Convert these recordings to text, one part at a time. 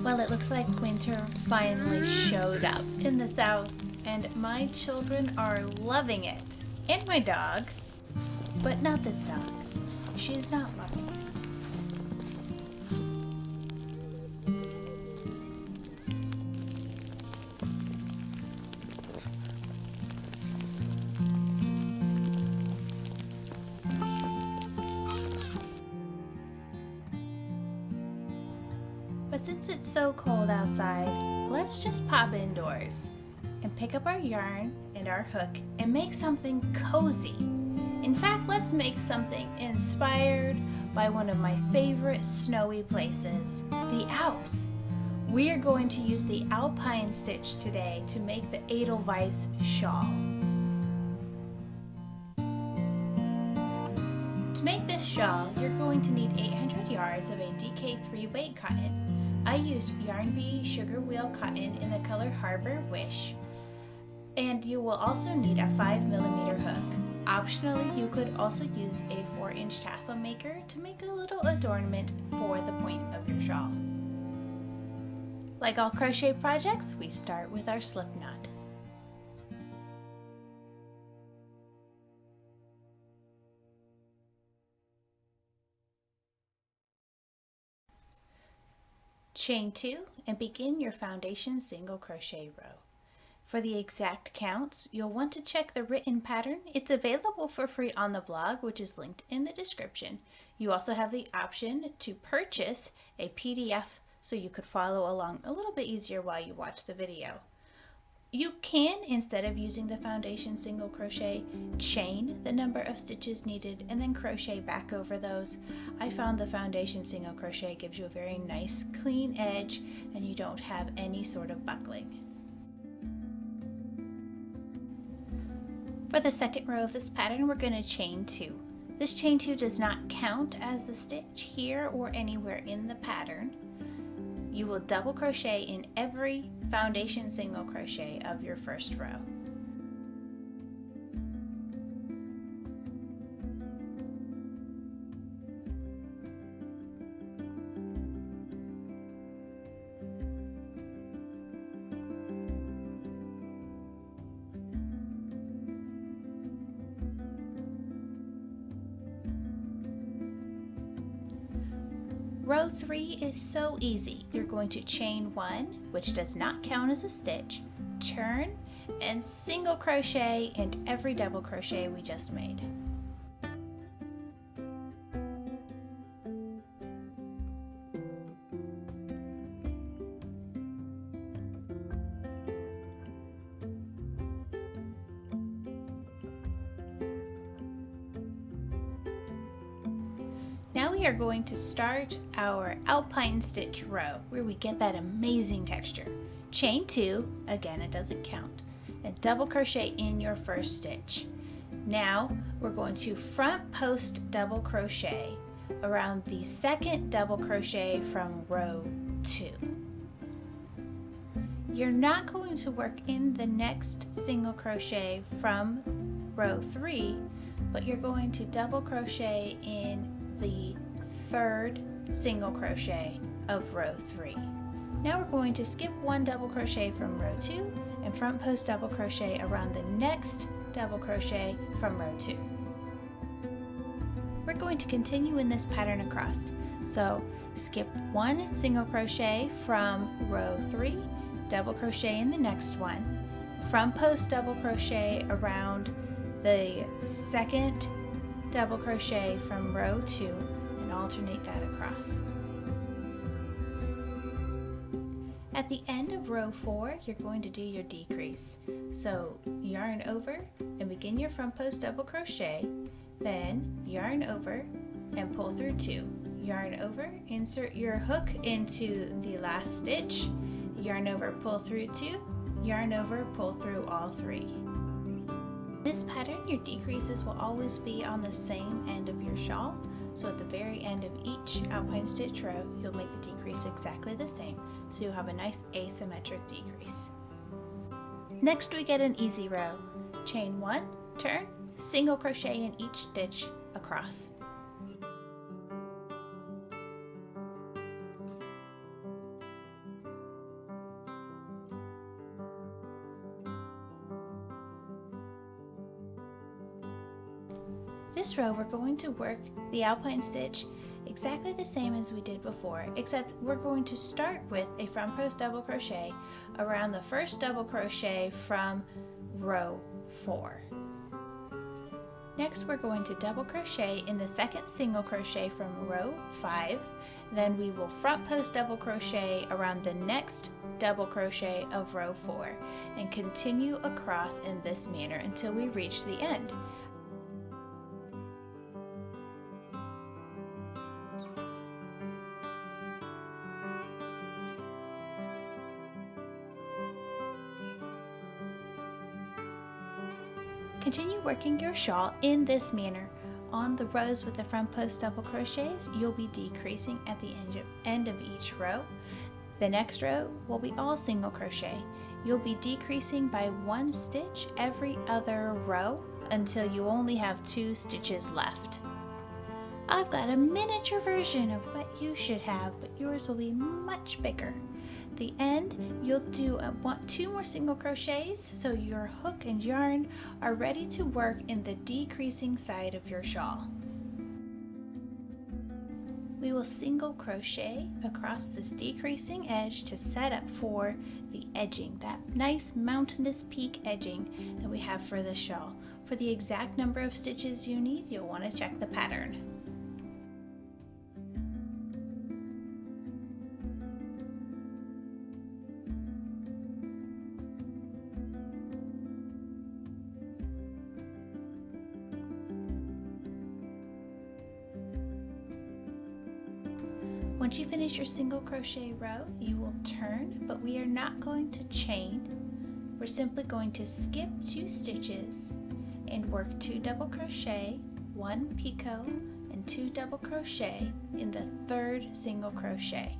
Well, it looks like winter finally showed up in the south, and my children are loving it. And my dog. But not this dog. She's not loving it. But since it's so cold outside, let's just pop indoors and pick up our yarn and our hook and make something cozy. In fact, let's make something inspired by one of my favorite snowy places, the Alps. We are going to use the Alpine stitch today to make the Edelweiss Shawl. To make this shawl, you're going to need 800 yards of a DK3 weight cotton. I used Yarn Bee Sugarwheel cotton in the color Harbor Wish. And you will also need a 5mm hook. Optionally, you could also use a 4-inch tassel maker to make a little adornment for the point of your shawl. Like all crochet projects, we start with our slip knot. Chain 2 and begin your foundation single crochet row. For the exact counts, you'll want to check the written pattern. It's available for free on the blog, which is linked in the description. You also have the option to purchase a PDF so you could follow along a little bit easier while you watch the video. You can, instead of using the foundation single crochet, chain the number of stitches needed and then crochet back over those. I found the foundation single crochet gives you a very nice clean edge and you don't have any sort of buckling. For the second row of this pattern, we're going to chain 2. This chain 2 does not count as a stitch here or anywhere in the pattern. You will double crochet in every foundation single crochet of your first row. Row 3 is so easy. You're going to chain 1, which does not count as a stitch, turn, and single crochet in every double crochet we just made. Now we are going to start our Alpine stitch row where we get that amazing texture. Chain 2, again it doesn't count, and double crochet in your first stitch. Now we're going to front post double crochet around the second double crochet from row 2. You're not going to work in the next single crochet from row 3, but you're going to double crochet in the third single crochet of row 3. Now we're going to skip one double crochet from row 2 and front post double crochet around the next double crochet from row 2. We're going to continue in this pattern across. So skip one single crochet from row 3, double crochet in the next one, front post double crochet around the second double crochet from row 2 and alternate that across. At the end of row 4, you're going to do your decrease. So yarn over and begin your front post double crochet, then yarn over and pull through 2. Yarn over, insert your hook into the last stitch, yarn over, pull through 2, yarn over, pull through all 3. This pattern, your decreases will always be on the same end of your shawl. So at the very end of each Alpine stitch row, you'll make the decrease exactly the same. So you'll have a nice asymmetric decrease. Next we get an easy row. Chain 1, turn, single crochet in each stitch across. This row we're going to work the Alpine stitch exactly the same as we did before, except we're going to start with a front post double crochet around the first double crochet from row 4. Next we're going to double crochet in the second single crochet from row 5, then we will front post double crochet around the next double crochet of row 4 and continue across in this manner until we reach the end. Continue working your shawl in this manner. On the rows with the front post double crochets, you'll be decreasing at the end of each row. The next row will be all single crochet. You'll be decreasing by 1 stitch every other row until you only have 2 stitches left. I've got a miniature version of what you should have, but yours will be much bigger. At the end, you'll do 2 more single crochets so your hook and yarn are ready to work in the decreasing side of your shawl. We will single crochet across this decreasing edge to set up for the edging, that nice mountainous peak edging that we have for the shawl. For the exact number of stitches you need, you'll want to check the pattern. Once you finish your single crochet row, you will turn, but we are not going to chain. We're simply going to skip 2 stitches and work 2 double crochet, 1 picot, and 2 double crochet in the 3rd single crochet.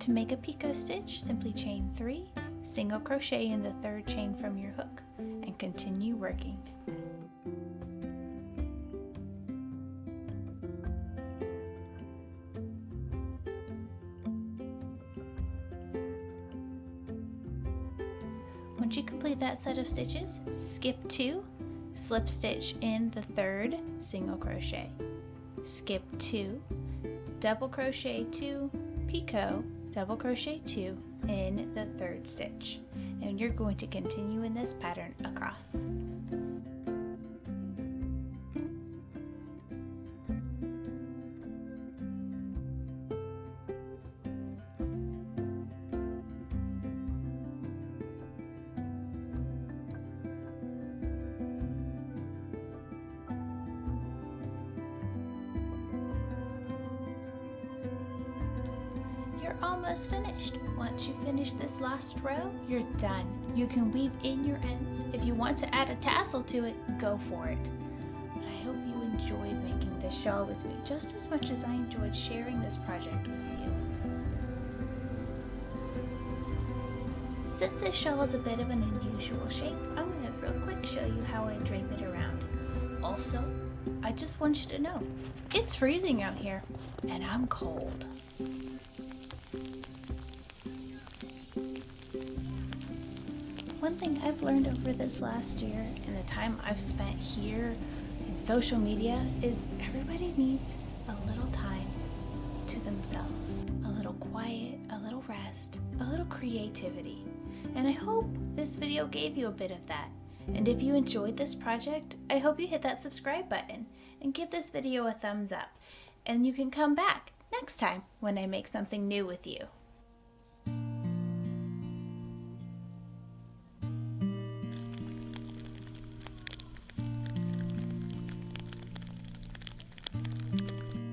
To make a picot stitch, simply chain 3, single crochet in the 3rd chain from your hook, and continue working. Once you complete that set of stitches, skip 2, slip stitch in the 3rd single crochet, skip 2, double crochet 2, picot, double crochet 2 in the 3rd stitch, and you're going to continue in this pattern across. You're almost finished. Once you finish this last row, you're done. You can weave in your ends. If you want to add a tassel to it, go for it. But I hope you enjoyed making this shawl with me just as much as I enjoyed sharing this project with you. Since this shawl is a bit of an unusual shape, I'm going to real quick show you how I drape it around. Also, I just want you to know, it's freezing out here, and I'm cold. One thing I've learned over this last year and the time I've spent here in social media is everybody needs a little time to themselves, a little quiet, a little rest, a little creativity. And I hope this video gave you a bit of that. And if you enjoyed this project, I hope you hit that subscribe button and give this video a thumbs up. And you can come back next time when I make something new with you.